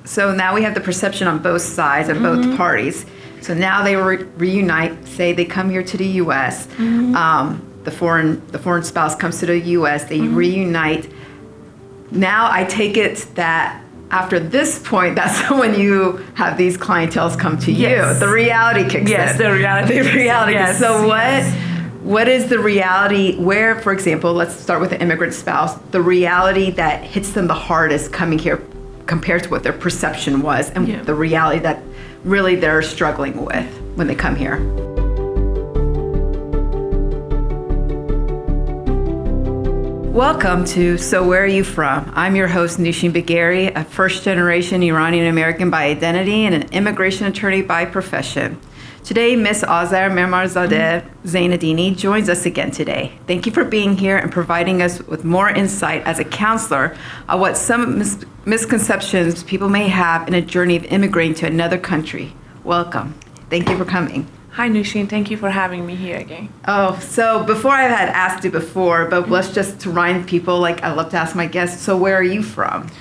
So now we have the perception on both sides and both parties. So now they reunite. Say they come here to the U.S. The foreign spouse comes to the U.S. They reunite. Now I take it that after this point, that's when you have these clienteles come to you. The reality kicks in. Yes, the reality. The reality. Yes, so what is the reality where, for example, let's start with the immigrant spouse, the reality that hits them the hardest coming here compared to what their perception was and the reality that really they're struggling with when they come here? Welcome to So Where Are You From? I'm your host, Nooshin Bagheri, a first-generation Iranian-American by identity and an immigration attorney by profession. Today, Miss Azar Memarzadeh Zeinedini joins us again today. Thank you for being here and providing us with more insight as a counselor on what some misconceptions people may have in a journey of immigrating to another country. Welcome. Thank you for coming. Hi, Nooshin. Thank you for having me here again. Oh, so before I had asked you before, but let's just to remind people, like I love to ask my guests, so where are you from?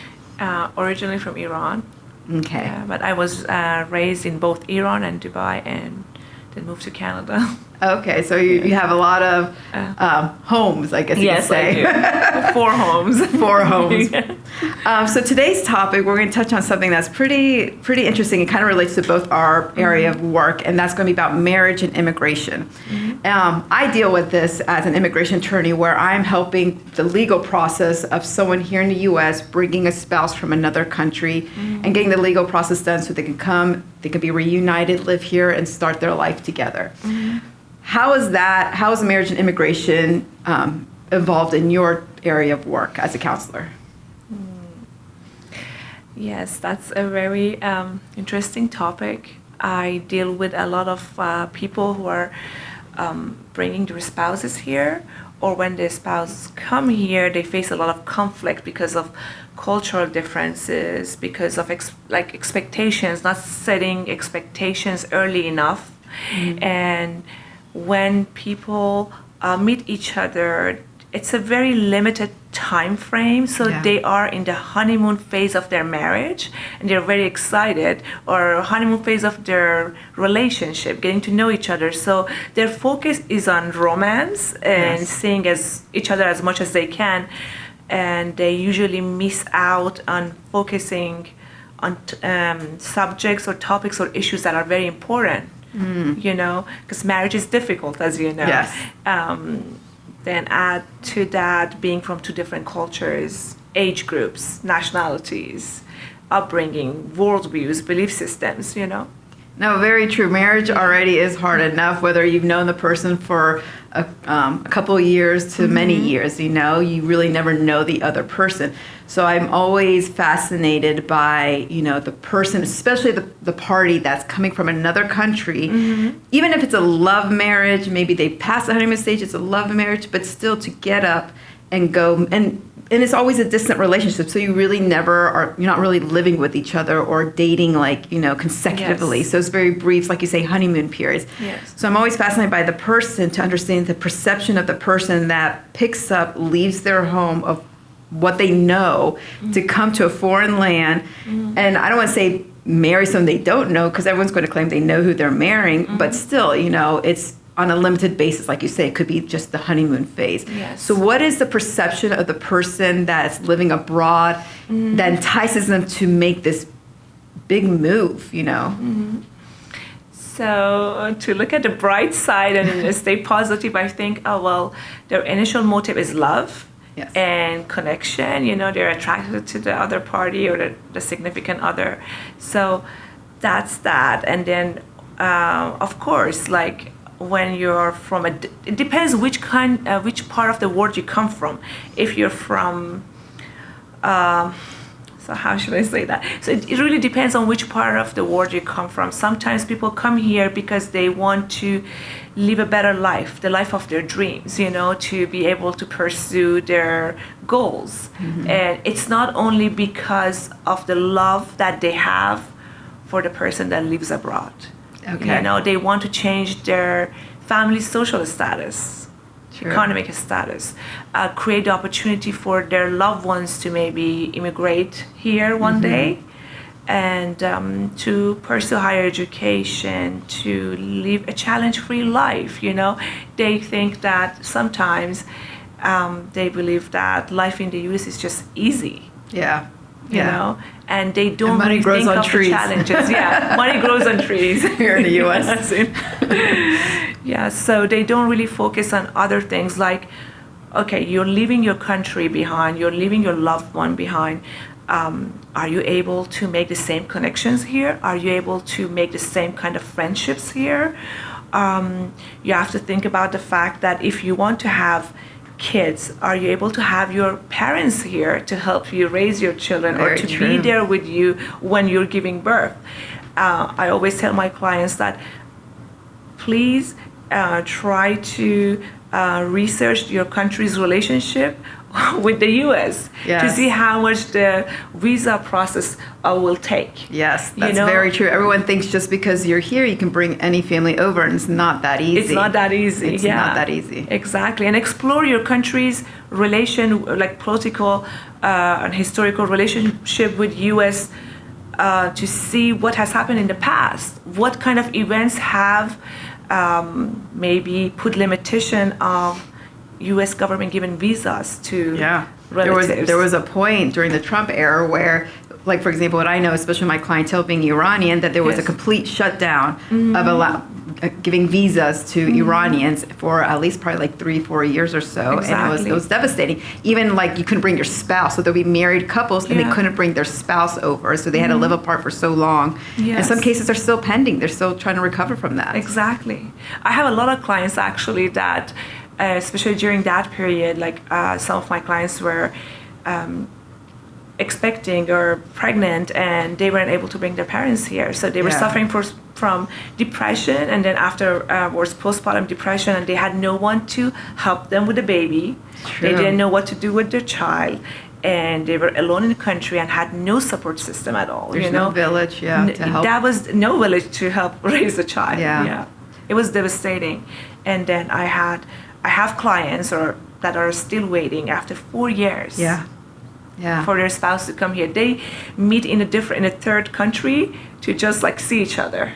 Originally from Iran. Okay. But I was raised in both Iran and Dubai and then moved to Canada. Okay, so you have a lot of homes, I guess you could say. Yes, I do. 4 homes. 4 homes. So today's topic, we're going to touch on something that's pretty interesting. It kind of relates to both our area of work, and that's going to be about marriage and immigration. I deal with this as an immigration attorney where I'm helping the legal process of someone here in the U.S. bringing a spouse from another country and getting the legal process done so they can come, they can be reunited, live here, and start their life together. How is marriage and immigration evolved in your area of work as a counselor? Yes, that's a very interesting topic. I deal with a lot of people who are bringing their spouses here, or when their spouses come here, they face a lot of conflict because of cultural differences, because of expectations, not setting expectations early enough. And when people meet each other, it's a very limited time frame, so they are in the honeymoon phase of their marriage and they're very excited, or honeymoon phase of their relationship, getting to know each other. So their focus is on romance and seeing each other as much as they can, and they usually miss out on focusing on subjects or topics or issues that are very important. You know, because marriage is difficult, as you know. Yes. Then add to that being from 2 different cultures, age groups, nationalities, upbringing, worldviews, belief systems, you know. No, very true. Marriage already is hard enough, whether you've known the person for a couple of years to many years, you know, you really never know the other person. So I'm always fascinated by, you know, the person, especially the party that's coming from another country. Even if it's a love marriage, maybe they pass the honeymoon stage, it's a love marriage, but still to get up and go, and it's always a distant relationship, so you really you're not really living with each other or dating consecutively. So it's very brief, like you say, honeymoon periods. So I'm always fascinated by the person, to understand the perception of the person that picks up, leaves their home of what they know to come to a foreign land. And I don't want to say marry someone they don't know, because everyone's going to claim they know who they're marrying, but still, you know, it's on a limited basis. Like you say, it could be just the honeymoon phase. So what is the perception of the person that's living abroad that entices them to make this big move, you know? So to look at the bright side and stay positive, I think, their initial motive is love. And connection, you know, they're attracted to the other party or the significant other. So that's that. And then, of course, like when you're from it depends which part of the world you come from. If you're from, so how should I say that? So it really depends on which part of the world you come from. Sometimes people come here because they want to live a better life, the life of their dreams, you know, to be able to pursue their goals. And it's not only because of the love that they have for the person that lives abroad. You know, they want to change their family social status, economic status, create the opportunity for their loved ones to maybe immigrate here one day, and to pursue higher education, to live a challenge-free life. They think that sometimes they believe that life in the U.S. is just easy. Yeah. And they don't money really grows think on of trees. the challenges. Yeah, money grows on trees Here in the U.S. Yeah, so they don't really focus on other things like, okay, you're leaving your country behind, you're leaving your loved one behind. Are you able to make the same connections here? Are you able to make the same kind of friendships here? You have to think about the fact that if you want to have kids, are you able to have your parents here to help you raise your children or Very to true. be there with you when you're giving birth? I always tell my clients that please try to research your country's relationship with the U.S. Yes. to see how much the visa process will take. Yes, that's very true. Everyone thinks just because you're here, you can bring any family over, and it's not that easy. It's not that easy. It's not that easy. Exactly. And explore your country's relation, like political and historical relationship with U.S. To see what has happened in the past. What kind of events have maybe put limitation of U.S. government given visas to relatives. There was a point during the Trump era where, like, for example, what I know, especially my clientele being Iranian, that there was a complete shutdown of giving visas to Iranians for at least probably like 3-4 years or so. Exactly. And it was devastating. Even like you couldn't bring your spouse. So there'd be married couples and they couldn't bring their spouse over. So they had to live apart for so long. Yes. In some cases, they're still pending. They're still trying to recover from that. Exactly. I have a lot of clients actually that, especially during that period, like some of my clients were expecting or pregnant and they weren't able to bring their parents here. So they were suffering from depression and then afterwards postpartum depression, and they had no one to help them with the baby. True. They didn't know what to do with their child. And they were alone in the country and had no support system at all. There's no village, to help. That was no village to help raise a child. Yeah. It was devastating. And then I have clients that are still waiting after 4 years. For their spouse to come here. They meet in a third country to just like see each other.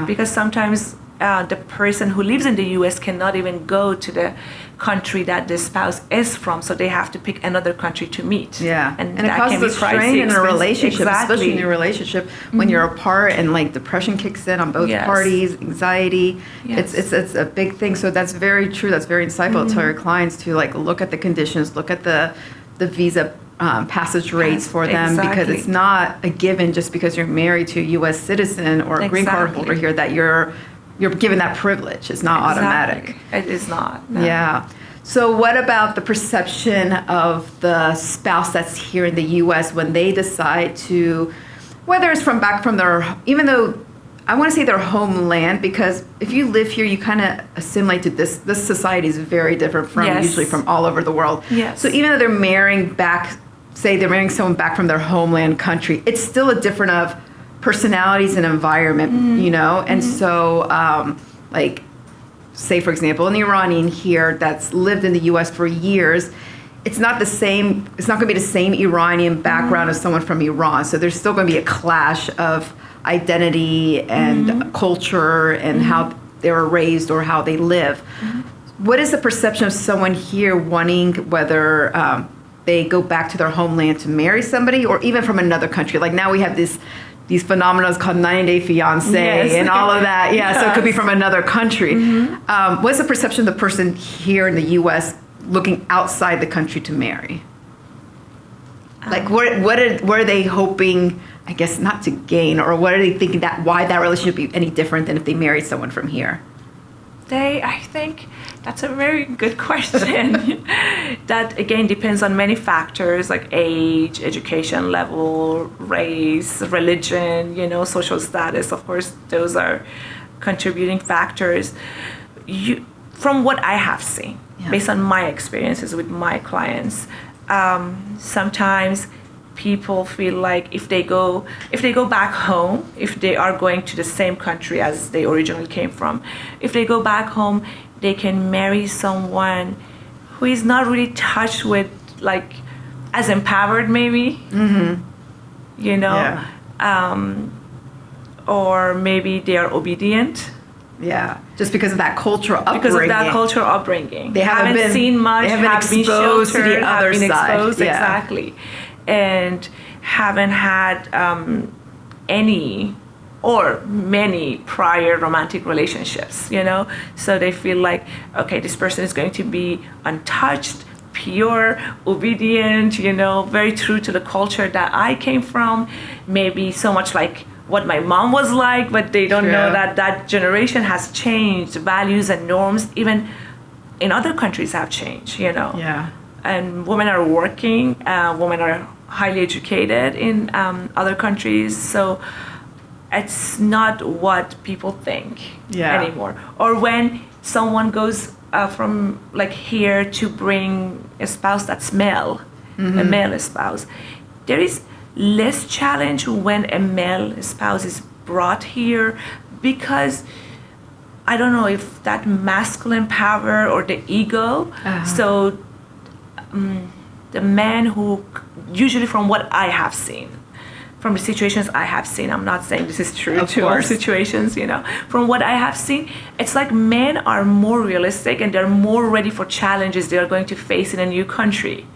Because sometimes the person who lives in the U.S. cannot even go to the country that the spouse is from, so they have to pick another country to meet. And it causes a strain in a relationship, especially in your relationship when you're apart and like depression kicks in on both parties, anxiety. It's a big thing. So that's very true. That's very insightful to tell your clients to like look at the conditions, look at the visa passage rates for them, because it's not a given just because you're married to a U.S. citizen or a green card holder here that you're given that privilege. It's not automatic. It is not. No. Yeah. So what about the perception of the spouse that's here in the U.S. when they decide to, whether it's back from their, even though I want to say their homeland, because if you live here, you kind of assimilate to this. This society is very different from usually from all over the world. So even though they're marrying back, say they're marrying someone back from their homeland country, it's still a different of personalities and environment, And so, like, say, for example, an Iranian here that's lived in the U.S. for years, it's not the same. It's not going to be the same Iranian background as someone from Iran. So there's still going to be a clash of identity and culture and how they were raised or how they live. What is the perception of someone here wanting, whether they go back to their homeland to marry somebody, or even from another country? Like now we have these phenomena called 90-day fiancé and all of that. So it could be from another country. What's the perception of the person here in the U.S. looking outside the country to marry? Like what are they hoping, I guess, not to gain, or what are they thinking why that relationship would be any different than if they married someone from here? I think that's a very good question. That again depends on many factors like age, education level, race, religion, social status. Of course, those are contributing factors. From what I have seen, based on my experiences with my clients, sometimes people feel like if they go back home, if they are going to the same country as they originally came from, if they go back home, they can marry someone who is not really touched with, like, as empowered maybe, or maybe they are obedient. Yeah, just because of that cultural upbringing. Because of that cultural upbringing. They haven't seen much, they haven't been exposed to the other side. Exposed, yeah. Exactly. And haven't had any or many prior romantic relationships, you know? So they feel like, okay, this person is going to be untouched, pure, obedient, you know, very true to the culture that I came from, maybe so much like what my mom was like, but they don't know that that generation has changed. Values and norms, even in other countries, have changed, you know? Yeah. And women are working, women are highly educated in other countries, so it's not what people think anymore. Or when someone goes from like here to bring a spouse that's male, a male spouse, there is less challenge when a male spouse is brought here, because I don't know if that masculine power or the ego. So the man who, usually from what I have seen, from the situations I have seen, I'm not saying this is true to all situations, you know, from what I have seen, it's like men are more realistic and they're more ready for challenges they are going to face in a new country,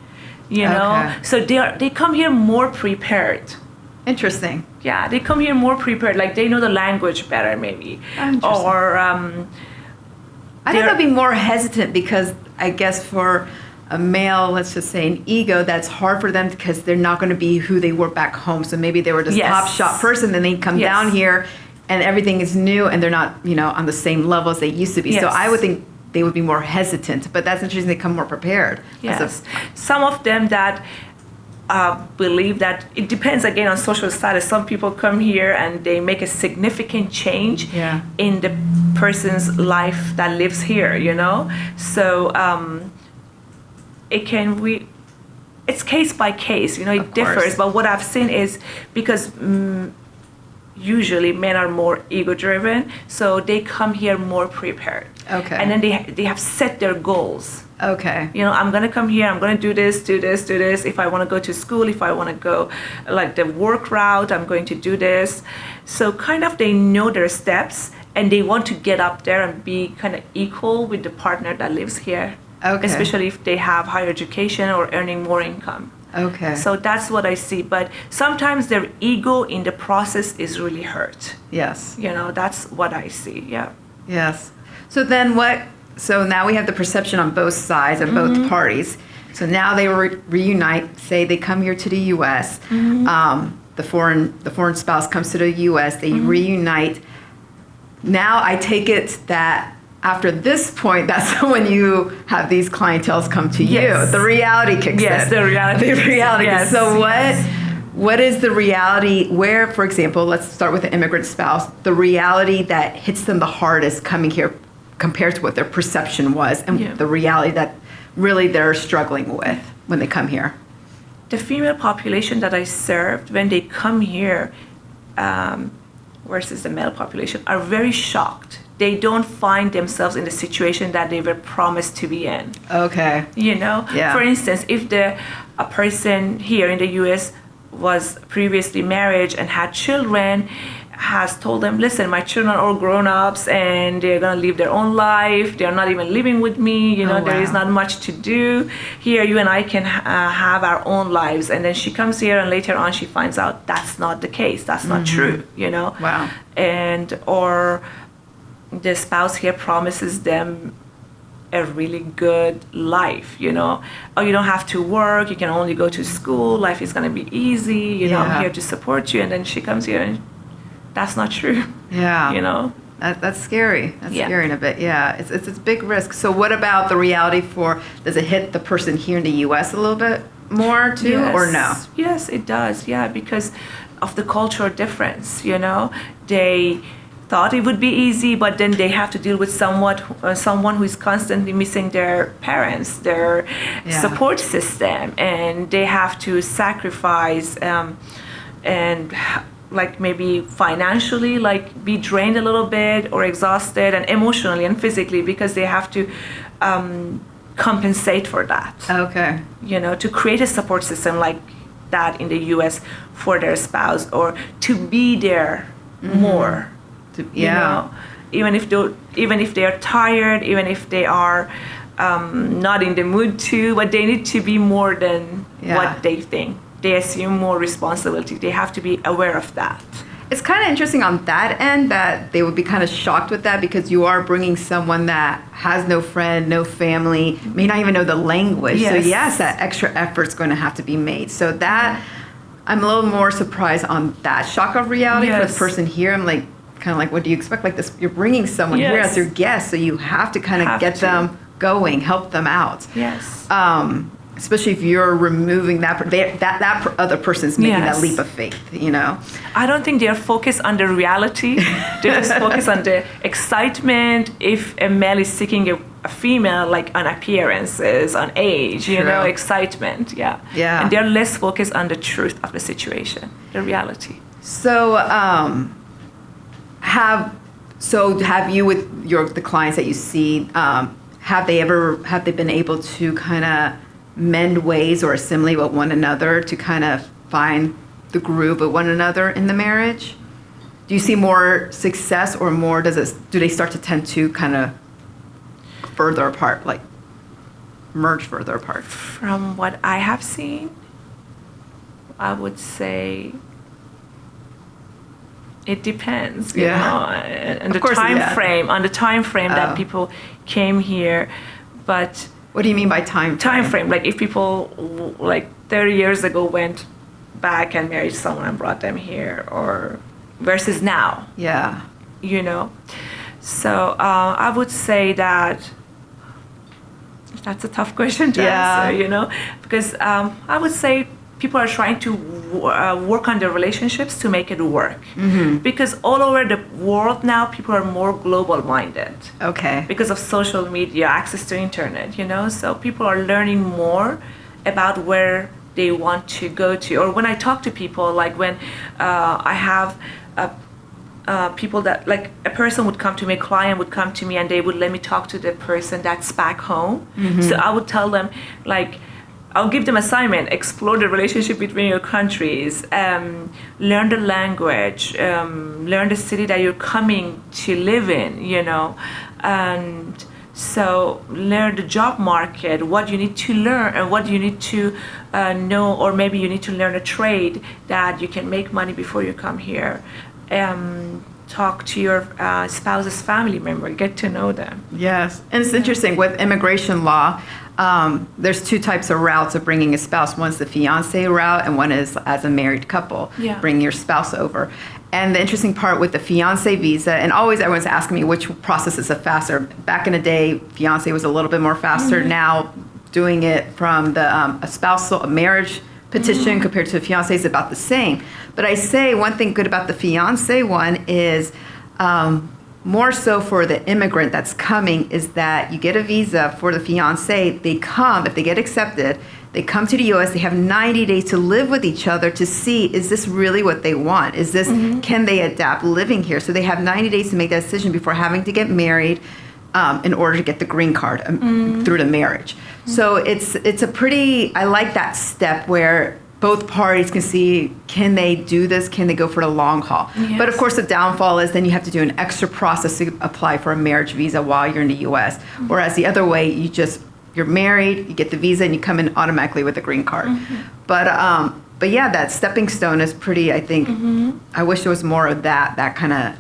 you know. So they come here more prepared. Interesting. Yeah, they come here more prepared, like they know the language better maybe. Or I think I'd be more hesitant because I guess for a male, let's just say an ego, that's hard for them because they're not going to be who they were back home. So maybe they were this top shot person, then they come down here and everything is new and they're not, you know, on the same level as they used to be. So I would think they would be more hesitant, but that's interesting. They come more prepared. Yes. Some of them that believe that it depends again on social status. Some people come here and they make a significant change in the person's life that lives here, you know. So it's case by case, you know, it differs. But what I've seen is because usually men are more ego driven, so they come here more prepared. And then they have set their goals. You know, I'm gonna come here, I'm gonna do this. If I wanna go to school, if I wanna go like the work route, I'm going to do this. So kind of they know their steps and they want to get up there and be kind of equal with the partner that lives here. Especially if they have higher education or earning more income. So that's what I see. But sometimes their ego in the process is really hurt. You know, that's what I see. So then so now we have the perception on both sides and both parties. So now they reunite, say they come here to the U.S. The foreign spouse comes to the U.S. They reunite. Now I take it that after this point, that's when you have these clienteles come to you. The reality kicks in. The reality. So what is the reality where, for example, let's start with the immigrant spouse, the reality that hits them the hardest coming here compared to what their perception was and the reality that really they're struggling with when they come here? The female population that I served, when they come here versus the male population, are very shocked. They don't find themselves in the situation that they were promised to be in. You know? For instance, if a person here in the U.S. was previously married and had children, has told them, listen, my children are all grown-ups and they're going to live their own life. They're not even living with me. You know, there is not much to do. Here, you and I can have our own lives. And then she comes here and later on she finds out that's not the case. That's not true, you know? And, or the spouse here promises them a really good life, you know. Oh, you don't have to work. You can only go to school. Life is going to be easy. You know, I'm here to support you. And then she comes here and that's not true. You know, that's scary. That's scary in a bit. It's a big risk. So what about the reality does it hit the person here in the U.S. a little bit more too, or no? Yes, it does. Because of the cultural difference, you know. They thought it would be easy, but then they have to deal with someone who is constantly missing their parents, their support system, and they have to sacrifice and like maybe financially, like be drained a little bit or exhausted, and emotionally and physically, because they have to compensate for that. You know, to create a support system, like that in the U.S. for their spouse, or to be there more. You know, even if they are tired, even if they are not in the mood to, but they need to be more than what they think. They assume more responsibility. They have to be aware of that. It's kind of interesting on that end that they would be kind of shocked with that, because you are bringing someone that has no friend, no family, may not even know the language. Yes. So yes, that extra effort's going to have to be made. So that, I'm a little more surprised on that shock of reality for the person here. I'm like, kind of like, what do you expect? Like this, you're bringing someone here as your guest, so you have to kind of get them going, help them out. Yes. Especially if you're removing that other person's making that leap of faith, you know. I don't think they're focused on the reality. They're just focused on the excitement. If a male is seeking a female, like on appearances, on age, you know, excitement, Yeah. And they're less focused on the truth of the situation, the reality. So, have you, with the clients that you see, have they been able to kind of mend ways or assimilate with one another to kind of find the groove of one another in the marriage? Do you see more success, or more do they start to tend to kind of further apart, like merge further apart? From what I have seen, I would say it depends, you know, and the time frame that people came here. But what do you mean by time frame? Like if people like 30 years ago went back and married someone and brought them here, or versus now. Yeah. You know, so I would say that that's a tough question to answer, you know, because I would say people are trying to work on their relationships to make it work. Because all over the world now, people are more global minded. Okay. Because of social media, access to internet, you know, so people are learning more about where they want to go to. Or when I talk to people, like when I have people that, like a person would come to me, a client would come to me, and they would let me talk to the person that's back home. So I would tell them, like, I'll give them assignment, explore the relationship between your countries, learn the language, learn the city that you're coming to live in, you know, and so learn the job market, what you need to learn and what you need to know, or maybe you need to learn a trade that you can make money before you come here. Talk to your spouse's family member, get to know them. Yes, and it's interesting with immigration law. There's two types of routes of bringing a spouse. One's the fiancé route, and one is as a married couple, bring your spouse over. And the interesting part with the fiancé visa, and always everyone's asking me which process is faster. Back in the day, fiancé was a little bit more faster. Now, doing it from a marriage petition compared to a fiancé is about the same. But I say one thing good about the fiancé one is more so for the immigrant that's coming, is that you get a visa for the fiancé. They come, if they get accepted, they come to the U.S. They have 90 days to live with each other to see, is this really what they want? Is this, can they adapt living here? So they have 90 days to make that decision before having to get married in order to get the green card through the marriage. So it's a pretty, I like that step where both parties can see, can they do this? Can they go for the long haul? Yes. But of course, the downfall is then you have to do an extra process to apply for a marriage visa while you're in the U.S. Whereas the other way, you're married, you get the visa, and you come in automatically with a green card. But yeah, that stepping stone is pretty, I think, I wish there was more of that kind of,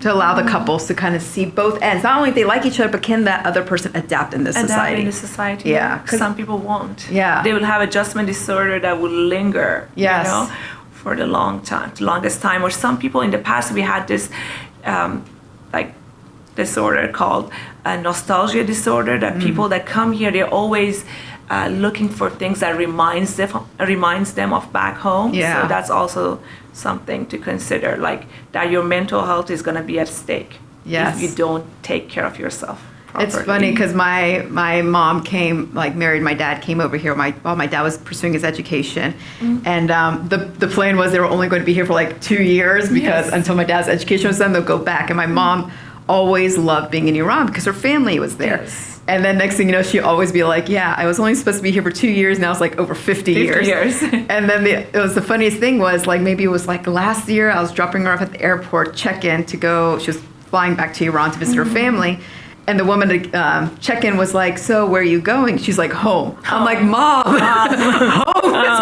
to allow the couples to kind of see both ends. Not only they like each other, but can that other person adapt in this society? In the society. Yeah. Some people won't. Yeah. They will have adjustment disorder that will linger, you know, for the longest time. Or some people in the past, we had this disorder called nostalgia disorder, that people that come here, they're always looking for things that reminds them of back home. Yeah. So that's also something to consider, like that your mental health is going to be at stake if you don't take care of yourself properly. It's funny because my mom married my dad, came over here while my dad was pursuing his education. And the plan was they were only going to be here for like 2 years because until my dad's education was done, they'll go back. And my mom always loved being in Iran because her family was there. Yes. And then next thing you know, she'd always be like, yeah, I was only supposed to be here for 2 years. Now it's like over 50 years. And then it was the funniest thing was like, maybe it was like last year, I was dropping her off at the airport, check-in to go, she was flying back to Iran to visit her family. And the woman check-in was like, so where are you going? She's like, home. I'm like, Mom,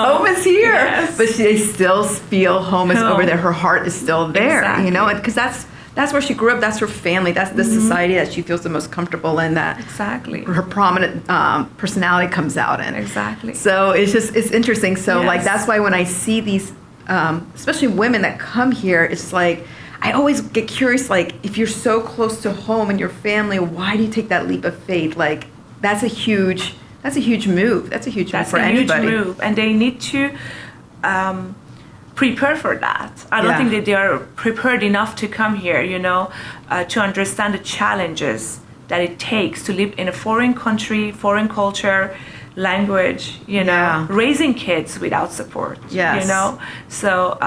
home is here. Yes. But they still feel home is over there. Her heart is still there, Exactly. you know, because that's where she grew up. That's her family. That's the society that she feels the most comfortable in, that Exactly. her prominent personality comes out in. Exactly. So it's interesting. So like, Yes. that's why when I see these, especially women that come here, it's like, I always get curious, like, if you're so close to home and your family, why do you take that leap of faith? Like, that's a huge move. That's a huge move for anybody. That's a huge move. And they need to prepare for that. I don't think that they are prepared enough to come here, you know, to understand the challenges that it takes to live in a foreign country, foreign culture, language, you know, raising kids without support, you know. So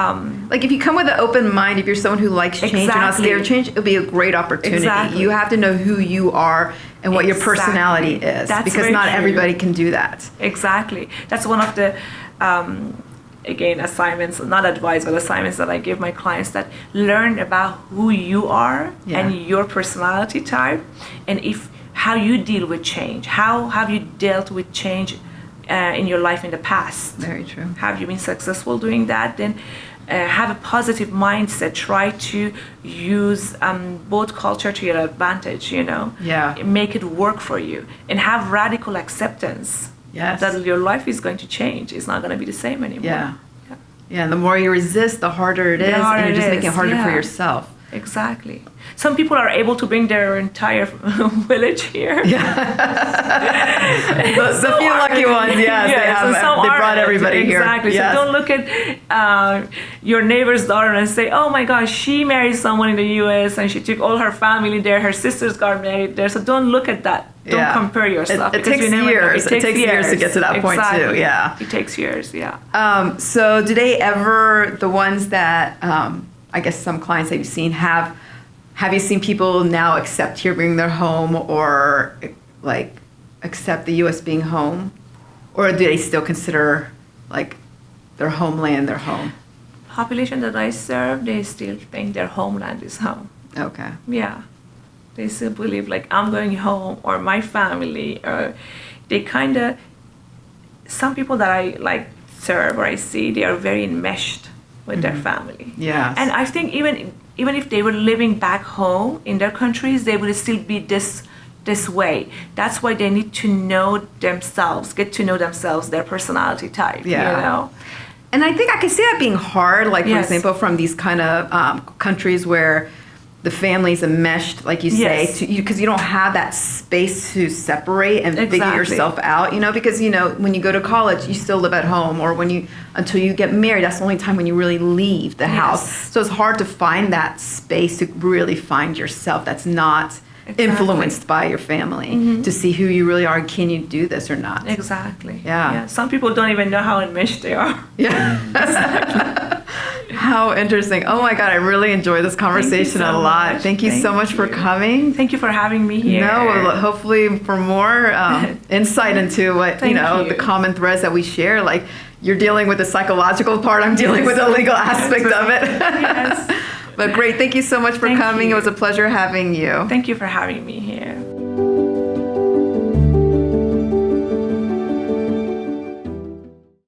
like, if you come with an open mind, if you're someone who likes change and not scared of change, it'll be a great opportunity. Exactly. You have to know who you are and what your personality is. That's because very not true. everybody can do that. Exactly. That's one of the again, assignments, not advice, but assignments that I give my clients, that learn about who you are and your personality type, and how you deal with change. How have you dealt with change in your life in the past? Very true. Have you been successful doing that? Then have a positive mindset. Try to use both culture to your advantage, you know. Yeah. Make it work for you. And have radical acceptance. Yes. That your life is going to change. It's not going to be the same anymore. Yeah, and the more you resist, the harder it is, and you're just making it harder for yourself. Exactly. Some people are able to bring their entire village here. The few lucky ones, they brought everybody here. Exactly. So don't look at your neighbor's daughter and say, oh my gosh, she married someone in the U.S. and she took all her family there. Her sisters got married there. So don't look at that. Don't compare yourself. It takes years. It takes years to get to that point too. Yeah. It takes years. Yeah. So do they ever, the ones that I guess some clients that you've seen, have you seen people now accept here being their home, or like accept the U.S. being home, or do they still consider like their homeland their home? Population that I serve, they still think their homeland is home. Okay. Yeah. They still believe like I'm going home, or my family, or they kind of, some people that I like serve or I see, they are very enmeshed with their family. Yeah. And I think even if they were living back home in their countries, they would still be this way. That's why they need to know themselves, get to know themselves, their personality type, you know? And I think I can see that being hard, like, for example, from these kind of countries where the families enmeshed, like you say, because you don't have that space to separate and figure yourself out, you know, because, you know, when you go to college, you still live at home, or until you get married, that's the only time when you really leave the house. So it's hard to find that space to really find yourself that's not influenced by your family, to see who you really are. Can you do this or not? Exactly. Yeah. Some people don't even know how enmeshed they are. Yeah. How interesting. Oh my God, I really enjoyed this conversation a lot. Thank you so much for coming. Thank you for having me here. No, hopefully for more insight into what, the common threads that we share. Like, you're dealing with the psychological part, I'm dealing with the legal aspect of it. Yes. But great, thank you so much for coming. It was a pleasure having you. Thank you for having me here.